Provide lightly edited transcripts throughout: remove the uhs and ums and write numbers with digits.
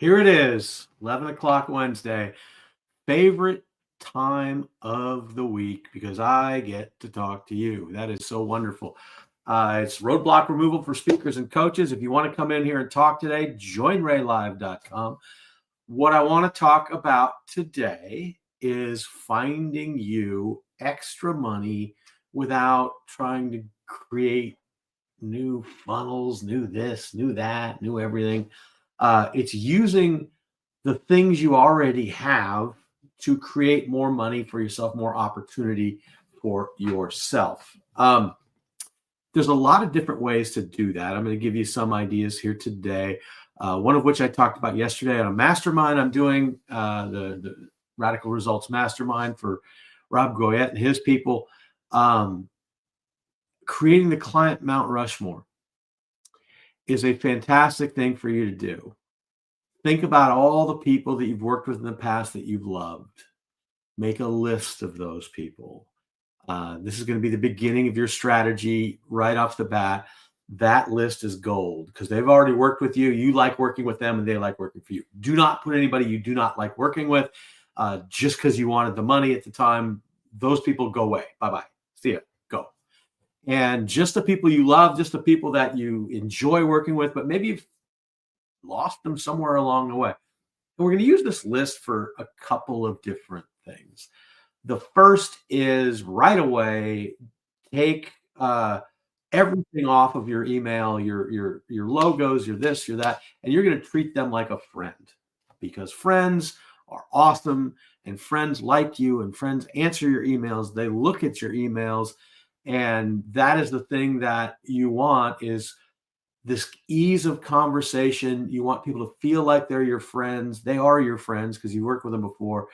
Here it is, 11 o'clock Wednesday. Favorite time of the week because I get to talk to you. That is so wonderful. It's roadblock removal for speakers and coaches. If you want to come in here and talk today, join raylive.com. What I want to talk about today is finding you extra money without trying to create new funnels, new this, new that, new everything. It's using the things you already have to create more money for yourself, more opportunity for yourself. There's a lot of different ways to do that. I'm going to give you some ideas here today. One of which I talked about yesterday on a mastermind I'm doing, the Radical Results Mastermind for Rob Goyette and his people. Creating the client Mount Rushmore is a fantastic thing for you to do. Think about all the people that you've worked with in the past that you've loved. Make a list of those people. This is going to be the beginning of your strategy right off the bat. That list is gold because they've already worked with you. You like working with them and they like working for you. Do not put anybody you do not like working with just because you wanted the money at the time. Those people go away. Bye-bye. See ya. Go. And just the people you love, just the people that you enjoy working with, but maybe you've lost them somewhere along the way. And we're going to use this list for a couple of different things. The first is right away, take everything off of your email, your logos, your this, your that, and you're going to treat them like a friend because friends are awesome and friends like you and friends answer your emails. They look at your emails, and that is the thing that you want is this ease of conversation. You want people to feel like they're your friends. They are your friends because you worked with them before.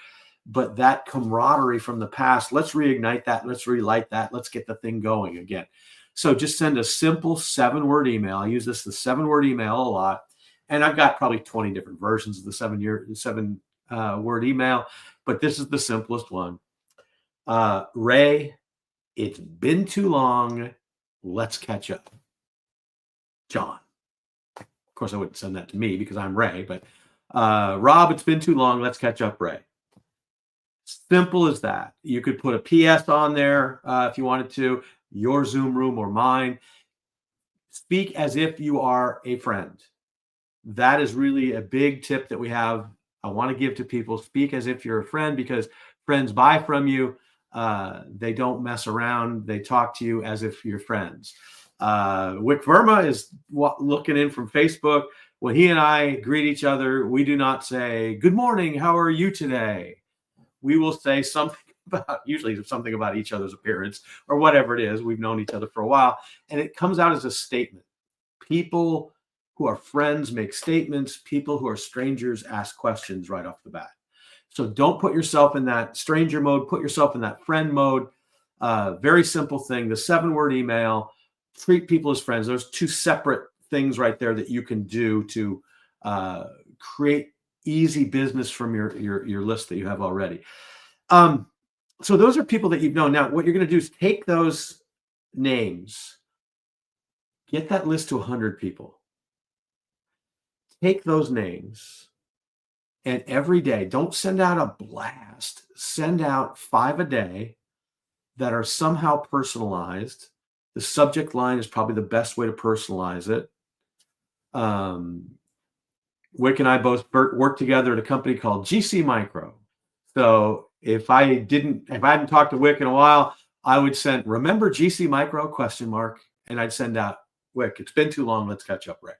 But that camaraderie from the past, let's reignite that. Let's relight that. Let's get the thing going again. So just send a simple 7-word email. I use the 7-word email a lot. And I've got probably 20 different versions of the 7-word email. But this is the simplest one. Ray, it's been too long. Let's catch up. John. Of course, I wouldn't send that to me because I'm Ray, but Rob, it's been too long. Let's catch up, Ray. Simple as that. You could put a PS on there if you wanted to, your Zoom room or mine. Speak as if you are a friend. That is really a big tip that we have. I want to give to people. Speak as if you're a friend because friends buy from you. They don't mess around. They talk to you as if you're friends. Wick Verma is looking in from Facebook. When he and I greet each other, we do not say, "Good morning, how are you today?" We will say something usually something about each other's appearance or whatever it is. We've known each other for a while, and it comes out as a statement. People who are friends make statements. People who are strangers ask questions right off the bat. So don't put yourself in that stranger mode. Put yourself in that friend mode. Very simple thing. The 7-word email. Treat people as friends. There's 2 separate things right there that you can do to create easy business from your list that you have already. So those are people that you've known. Now, what you're going to do is take those names, get that list to 100 people. Take those names, and every day, don't send out a blast. Send out 5 a day that are somehow personalized. The subject line is probably the best way to personalize it. Wick and I both work together at a company called GC Micro. So if I hadn't talked to Wick in a while, I would send, "Remember GC Micro?" ? And I'd send out, "Wick, it's been too long. Let's catch up, Ray."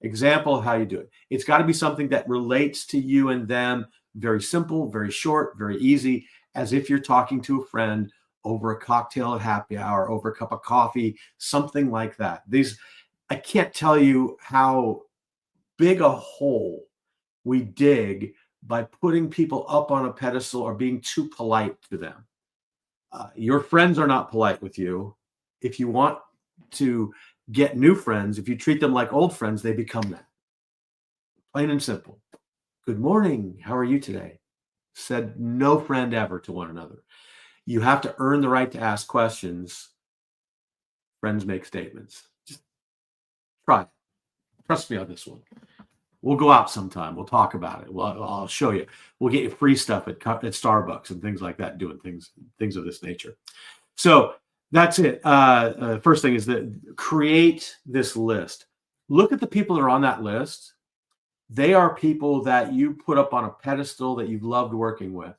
Example of how you do it. It's got to be something that relates to you and them. Very simple, very short, very easy, as if you're talking to a friend over a cocktail at happy hour, over a cup of coffee, something like that. I can't tell you how big a hole we dig by putting people up on a pedestal or being too polite to them. Your friends are not polite with you. If you want to get new friends, if you treat them like old friends, they become that. Plain and simple. "Good morning. How are you today?" Said no friend ever to one another. You have to earn the right to ask questions. Friends make statements. Just try it. Trust me on this one. We'll go out sometime. We'll talk about it. I'll show you. We'll get you free stuff at Starbucks and things like that, doing things of this nature. So that's it. First thing is that create this list. Look at the people that are on that list. They are people that you put up on a pedestal that you've loved working with.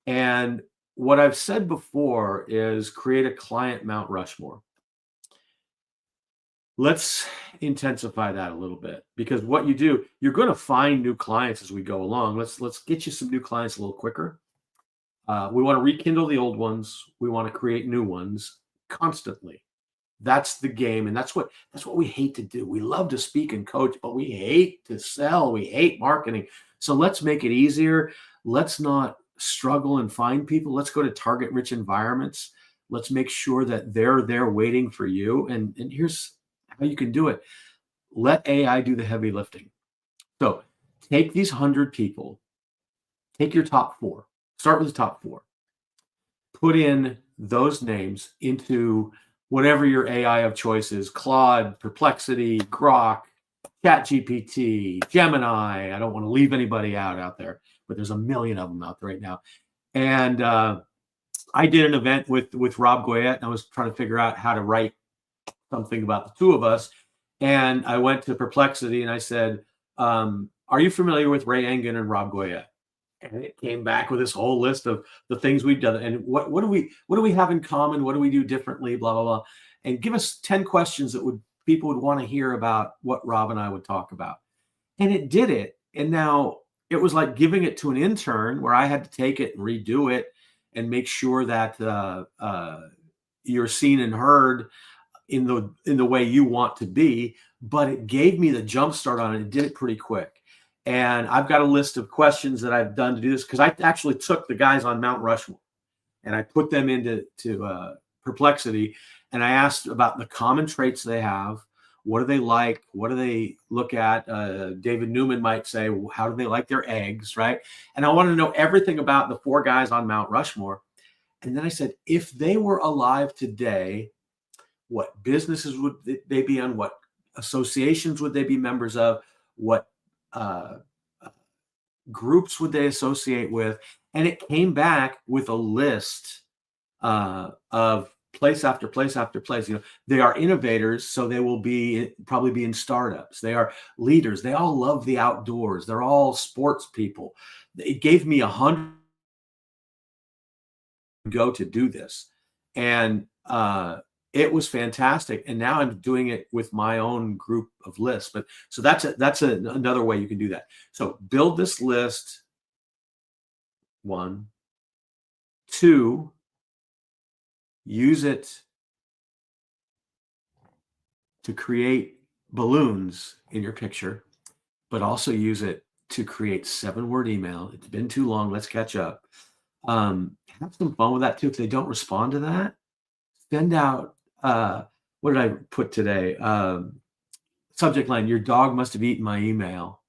And what I've said before is create a client Mount Rushmore. Let's intensify that a little bit, because what you do, you're going to find new clients as we go along. Let's get you some new clients a little quicker. We want to rekindle the old ones. We want to create new ones constantly. That's the game, and that's what we hate to do. We love to speak and coach, but we hate to sell. We hate marketing. So let's make it easier. Let's not struggle and find people. Let's go to target-rich environments. Let's make sure that they're there waiting for you. And here's how you can do it. Let AI do the heavy lifting. So take these 100 people, take your top 4, start with the top 4, put in those names into whatever your AI of choice is: Claude, Perplexity, Grok, ChatGPT, Gemini. I don't want to leave anybody out there, but there's a million of them out there right now. And I did an event with Rob Goyette, and I was trying to figure out how to write something about the two of us. And I went to Perplexity and I said, are you familiar with Ray Engen and Rob Goyette? And it came back with this whole list of the things we've done and what do we have in common? What do we do differently? Blah, blah, blah. And give us 10 questions that people would want to hear about what Rob and I would talk about. And it did it. And now it was like giving it to an intern, where I had to take it and redo it and make sure that you're seen and heard in the way you want to be. But it gave me the jump start on it. It did it pretty quick. And I've got a list of questions that I've done to do this, because I actually took the guys on Mount Rushmore and I put them into Perplexity, and I asked about the common traits they have. What do they like? What do they look at? David Newman might say, how do they like their eggs, right? And I wanted to know everything about the 4 guys on Mount Rushmore. And then I said, if they were alive today, what businesses would they be on? What associations would they be members of? What groups would they associate with? And it came back with a list of place after place after place. They are innovators, so they will probably be in startups. They are leaders. They all love the outdoors. They're all sports people. It gave me 100 go to do this, and it was fantastic. And now I'm doing it with my own group of lists. But so that's another way you can do that. So build this list. 1, 2, use it to create balloons in your picture, but also use it to create 7-word email. It's been too long. Let's catch up. Have some fun with that too. If they don't respond to that, send out, what did I put today? Subject line: your dog must have eaten my email.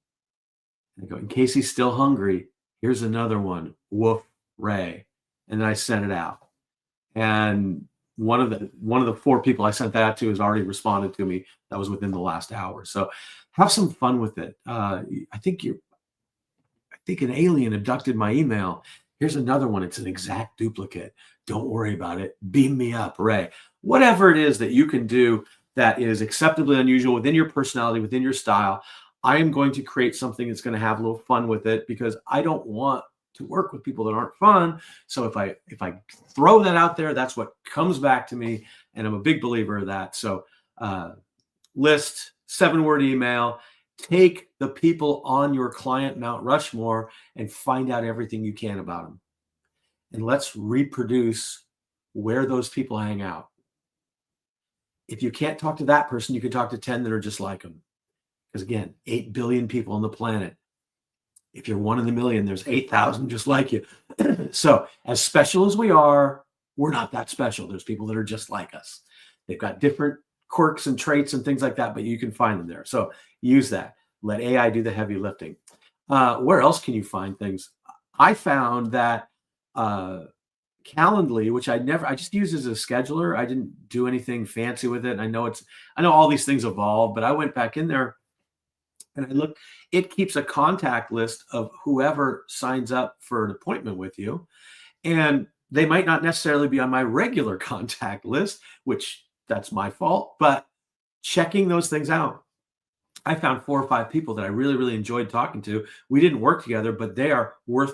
And I go, in case he's still hungry, here's another one. Woof, Ray. And then I sent it out. And one of the 4 people I sent that to has already responded to me. That was within the last hour. So have some fun with it. I think an alien abducted my email. Here's another one. It's an exact duplicate. Don't worry about it. Beam me up, Ray. Whatever it is that you can do that is acceptably unusual within your personality, within your style, I am going to create something that's going to have a little fun with it, because I don't want to work with people that aren't fun. So if I throw that out there, that's what comes back to me. And I'm a big believer of that. So list, 7-word email. Take the people on your client Mount Rushmore and find out everything you can about them. And let's reproduce where those people hang out. If you can't talk to that person, you can talk to 10 that are just like them. Because again, 8 billion people on the planet. If you're one in a million, there's 8,000 just like you. So as special as we are, we're not that special. There's people that are just like us. They've got different quirks and traits and things like that, but you can find them there. So use that. Let AI do the heavy lifting. Where else can you find things? I found that Calendly, which I just used as a scheduler. I didn't do anything fancy with it. I know all these things evolve, but I went back in there And I look, it keeps a contact list of whoever signs up for an appointment with you. And they might not necessarily be on my regular contact list, which that's my fault, but checking those things out. I found 4 or 5 people that I really, really enjoyed talking to. We didn't work together, but they are worth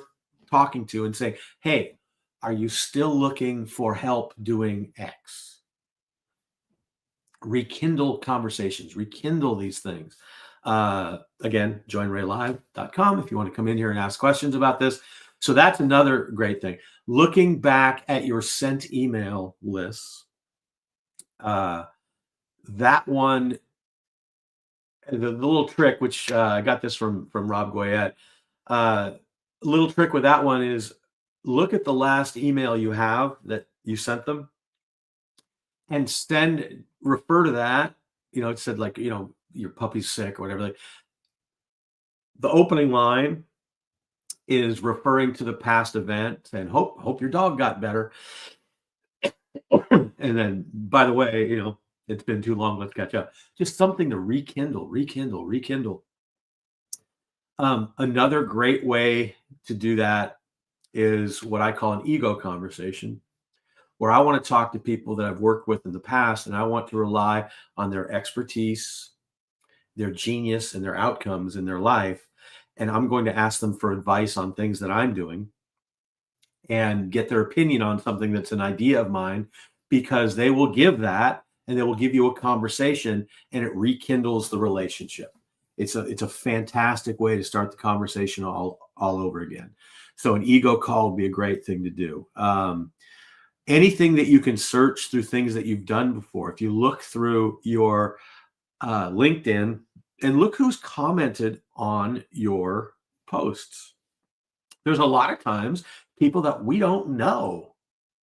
talking to and saying, "Hey, are you still looking for help doing X?" Rekindle conversations, rekindle these things. Again, joinraylive.com if you want to come in here and ask questions about this. So that's another great thing. Looking back at your sent email lists, uh, that one, the little trick, which I got this from Rob Goyette. Little trick with that one is look at the last email you have that you sent them and refer to that. It said like, your puppy's sick or whatever. Like the opening line is referring to the past event and hope your dog got better. And then, by the way, it's been too long. Let's catch up. Just something to rekindle. Another great way to do that is what I call an ego conversation, where I want to talk to people that I've worked with in the past, and I want to rely on their expertise, their genius, and their outcomes in their life. And I'm going to ask them for advice on things that I'm doing and get their opinion on something that's an idea of mine, because they will give that and they will give you a conversation and it rekindles the relationship. It's a fantastic way to start the conversation all over again. So an ego call would be a great thing to do. Anything that you can search through things that you've done before. If you look through your LinkedIn and look who's commented on your posts. There's a lot of times people that we don't know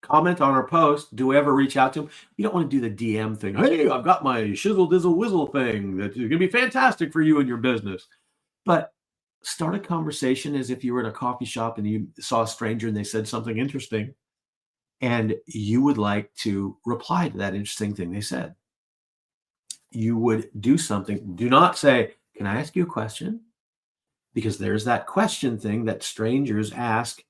comment on our post. Do we ever reach out to them? You don't want to do the DM thing. Hey, I've got my shizzle dizzle whizzle thing that is going to be fantastic for you and your business. But start a conversation as if you were in a coffee shop and you saw a stranger and they said something interesting, and you would like to reply to that interesting thing they said. You would do something. Do not say, "Can I ask you a question?" Because there's that question thing that strangers ask.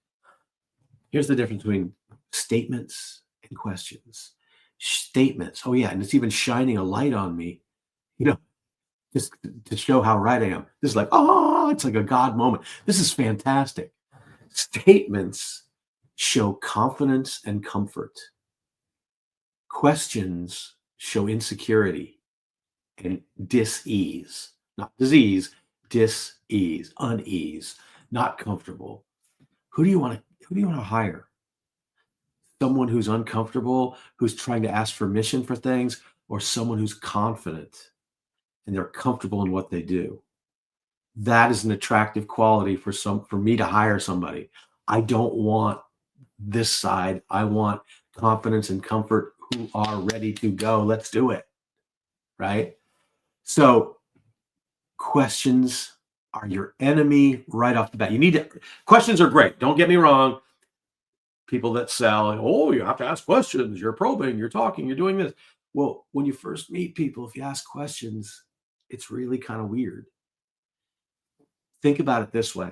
Here's the difference between statements and questions. Statements. Oh yeah, and it's even shining a light on me, just to show how right I am. This is like, oh, it's like a God moment. This is fantastic. Statements show confidence and comfort. Questions show insecurity and dis-ease, not disease, dis-ease, unease, not comfortable. Who do you want to hire? Someone who's uncomfortable, who's trying to ask permission for things, or someone who's confident and they're comfortable in what they do? That is an attractive quality for me to hire somebody. I don't want this side. I want confidence and comfort who are ready to go. Let's do it. Right? So questions are your enemy right off the bat. Questions are great. Don't get me wrong. People that sell, oh, you have to ask questions. You're probing, you're talking, you're doing this. Well, when you first meet people, if you ask questions, it's really kind of weird. Think about it this way.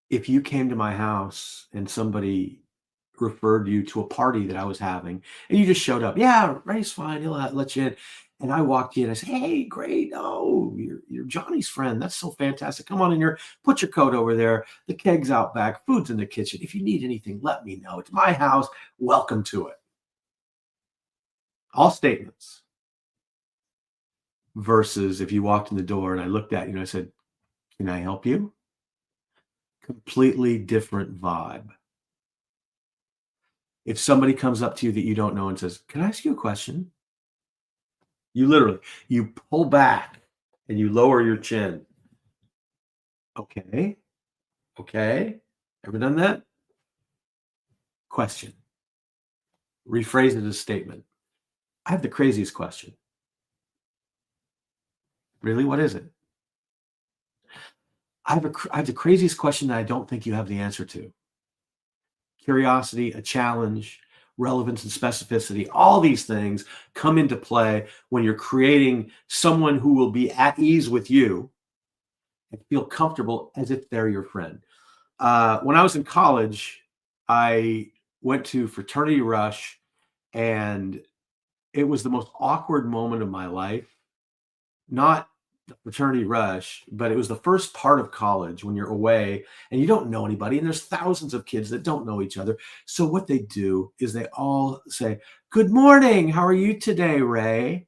If you came to my house and somebody referred you to a party that I was having and you just showed up, yeah, Ray's fine, he'll let you in. And I walked in, I said, hey, great. Oh, you're Johnny's friend. That's so fantastic. Come on in here, put your coat over there. The keg's out back, food's in the kitchen. If you need anything, let me know. It's my house. Welcome to it. All statements. Versus if you walked in the door and I looked at you and I said, can I help you? Completely different vibe. If somebody comes up to you that you don't know and says, can I ask you a question? You pull back and you lower your chin. Okay. Ever done that? Question. Rephrase it as a statement. I have the craziest question. Really? What is it? I have the craziest question that I don't think you have the answer to. Curiosity, a challenge. relevance and specificity. All these things come into play when you're creating someone who will be at ease with you and feel comfortable as if they're your friend. When I was in college, I went to Fraternity Rush, and it was the most awkward moment of my life. Not the fraternity rush, but it was the first part of college when you're away and you don't know anybody, and there's thousands of kids that don't know each other. So what they do is they all say, "Good morning. How are you today, Ray?"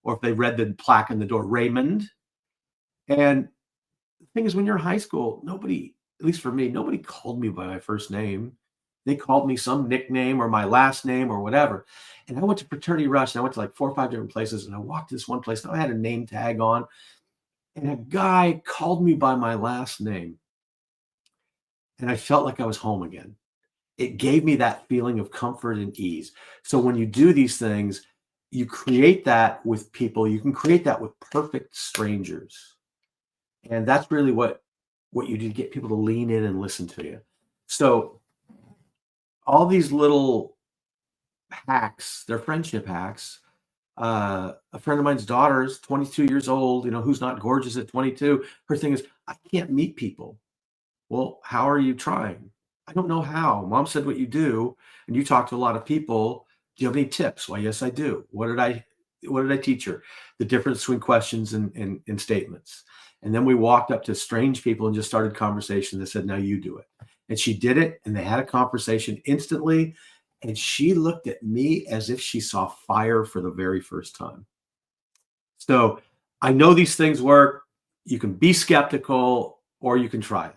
Or if they read the plaque in the door, Raymond. And the thing is, when you're in high school, nobody, at least for me, nobody called me by my first name. They called me some nickname or my last name or whatever. And I went to fraternity rush, and I went to like 4 or 5 different places, and I walked to this one place, and I had a name tag on, and a guy called me by my last name, and I felt like I was home again. It gave me that feeling of comfort and ease. So when you do these things, you create that with people. You can create that with perfect strangers. And that's really what you do to get people to lean in and listen to you. So all these little hacks, they're friendship hacks. A friend of mine's daughter's 22 years old, who's not gorgeous at 22. Her thing is, I can't meet people. Well, how are you trying? I don't know how. Mom said what you do, and you talk to a lot of people. Do you have any tips? Why, yes, I do. What did I teach her? The difference between questions and statements. And then we walked up to strange people and just started conversation. They said, now you do it. And she did it, and they had a conversation instantly. And she looked at me as if she saw fire for the very first time. So I know these things work. You can be skeptical or you can try it.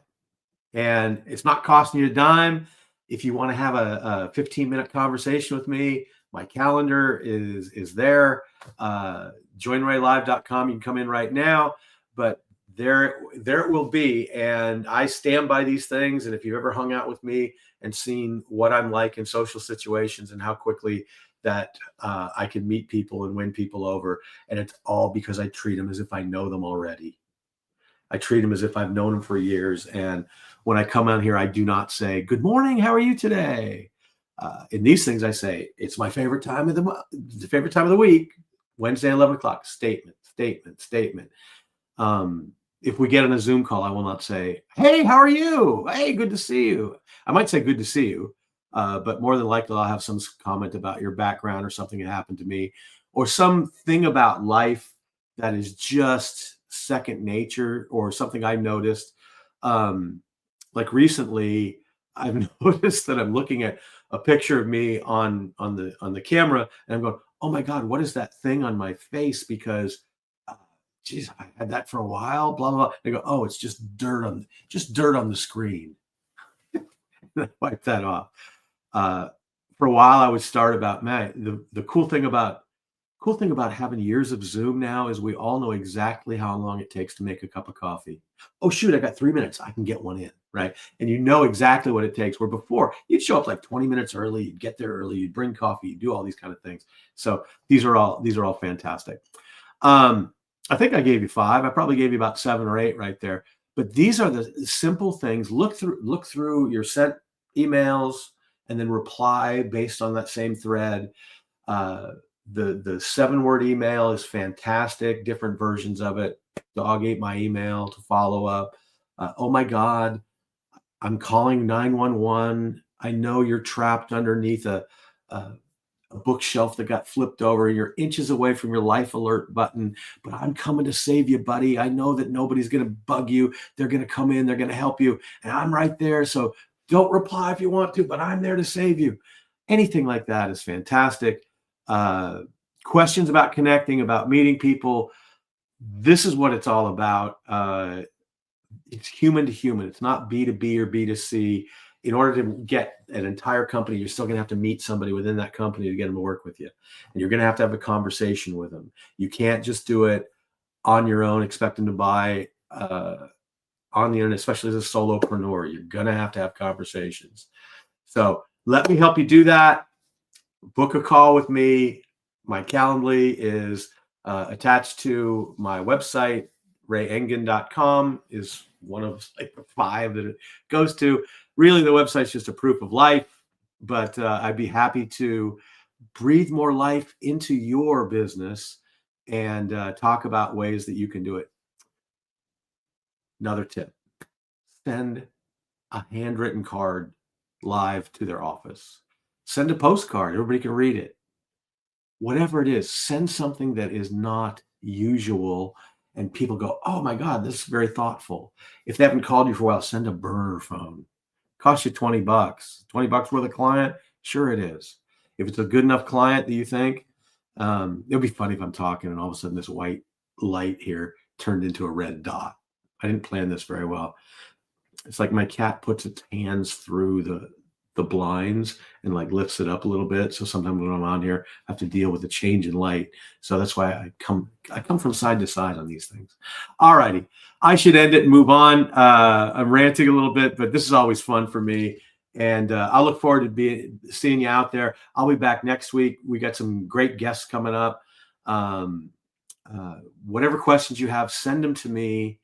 And it's not costing you a dime. If you want to have a 15-minute conversation with me, my calendar is there. Joinraylive.com. You can come in right now. But there it will be. And I stand by these things. And if you've ever hung out with me and seen what I'm like in social situations and how quickly that I can meet people and win people over, and it's all because I treat them as if I know them already. I treat them as if I've known them for years. And when I come out here, I do not say, good morning, how are you today? In these things, I say, it's my favorite time of the week, Wednesday, 11 o'clock, statement. If we get on a Zoom call, I will not say, hey, how are you? Hey, good to see you. I might say good to see you, but more than likely I'll have some comment about your background or something that happened to me or something about life that is just second nature or something I noticed. Like recently, I've noticed that I'm looking at a picture of me on the camera, and I'm going, oh my God, what is that thing on my face? Because geez, I had that for a while, blah, blah, blah. They go, oh, it's just dirt on the screen. Wipe that off. For a while, I would start about, man, the cool thing about having years of Zoom now is we all know exactly how long it takes to make a cup of coffee. Oh, shoot, I got 3 minutes. I can get one in, right? And you know exactly what it takes. Where before, you'd show up like 20 minutes early, you'd get there early, you'd bring coffee, you'd do all these kind of things. So these are all fantastic. I think I gave you 5. I probably gave you about 7 or 8 right there. But these are the simple things. Look through your sent emails and then reply based on that same thread. The 7-word email is fantastic. Different versions of it. Dog ate my email to follow up. Oh my God, I'm calling 911. I know you're trapped underneath a bookshelf that got flipped over. You're inches away from your life alert button, but I'm coming to save you, buddy. I know that nobody's going to bug you. They're going to come in. They're going to help you. And I'm right there. So don't reply if you want to, but I'm there to save you. Anything like that is fantastic. Questions about connecting, about meeting people. This is what it's all about. It's human to human. It's not B2B or B2C. In order to get an entire company, you're still going to have to meet somebody within that company to get them to work with you. And you're going to have a conversation with them. You can't just do it on your own, expect them to buy on the internet, especially as a solopreneur. You're going to have conversations. So let me help you do that. Book a call with me. My Calendly is attached to my website. rayengen.com is one of like 5 that it goes to. Really, the website's just a proof of life. but I'd be happy to breathe more life into your business and talk about ways that you can do it. Another tip: send a handwritten card live to their office. Send a postcard. Everybody can read it. Whatever it is, send something that is not usual and people go, oh my God, this is very thoughtful. If they haven't called you for a while, send a burner phone. Cost you $20. $20 worth of client? Sure it is. If it's a good enough client that you think, it'll be funny if I'm talking and all of a sudden this white light here turned into a red dot. I didn't plan this very well. It's like my cat puts its hands through the blinds and like lifts it up a little bit. So sometimes when I'm on here, I have to deal with the change in light. So that's why I come from side to side on these things. All righty. I should end it and move on. I'm ranting a little bit, but this is always fun for me. And I look forward to seeing you out there. I'll be back next week. We got some great guests coming up. Whatever questions you have, send them to me,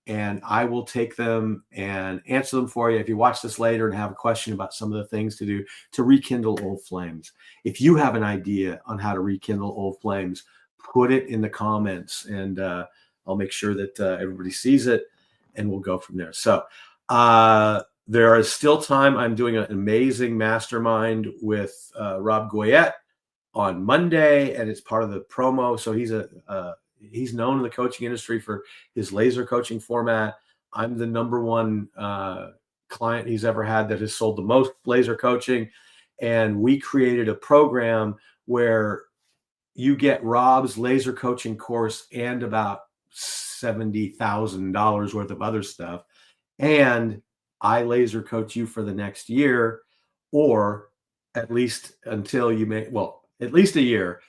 and I will take them and answer them for you. If you watch this later and have a question about some of the things to do to rekindle old flames, if you have an idea on how to rekindle old flames, put it in the comments, and I'll make sure that everybody sees it, and we'll go from there. So there is still time. I'm doing an amazing mastermind with Rob Goyette on Monday, and it's part of the promo. So he's known in the coaching industry for his laser coaching format. I'm the number one client he's ever had that has sold the most laser coaching. And we created a program where you get Rob's laser coaching course and about $70,000 worth of other stuff. And I laser coach you for the next year, or at least until at least a year.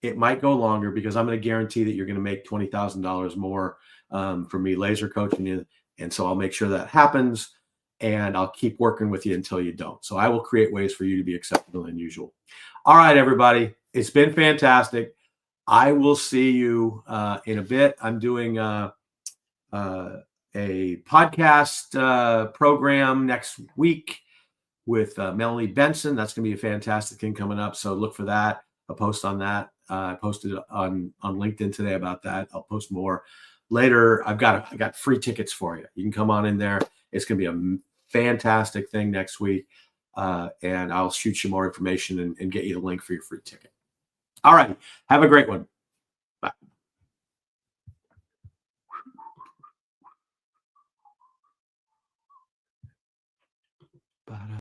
It might go longer because I'm going to guarantee that you're going to make $20,000 more from me laser coaching you. And so I'll make sure that happens, and I'll keep working with you until you don't. So I will create ways for you to be exceptional and unusual. All right, everybody. It's been fantastic. I will see you in a bit. I'm doing a podcast program next week with Melanie Benson. That's going to be a fantastic thing coming up. So look for that. I'll post on that. I posted on LinkedIn today about that. I'll post more later. I got free tickets for you. You can come on in there. It's going to be a fantastic thing next week. And I'll shoot you more information and get you the link for your free ticket. All right. Have a great one. Bye.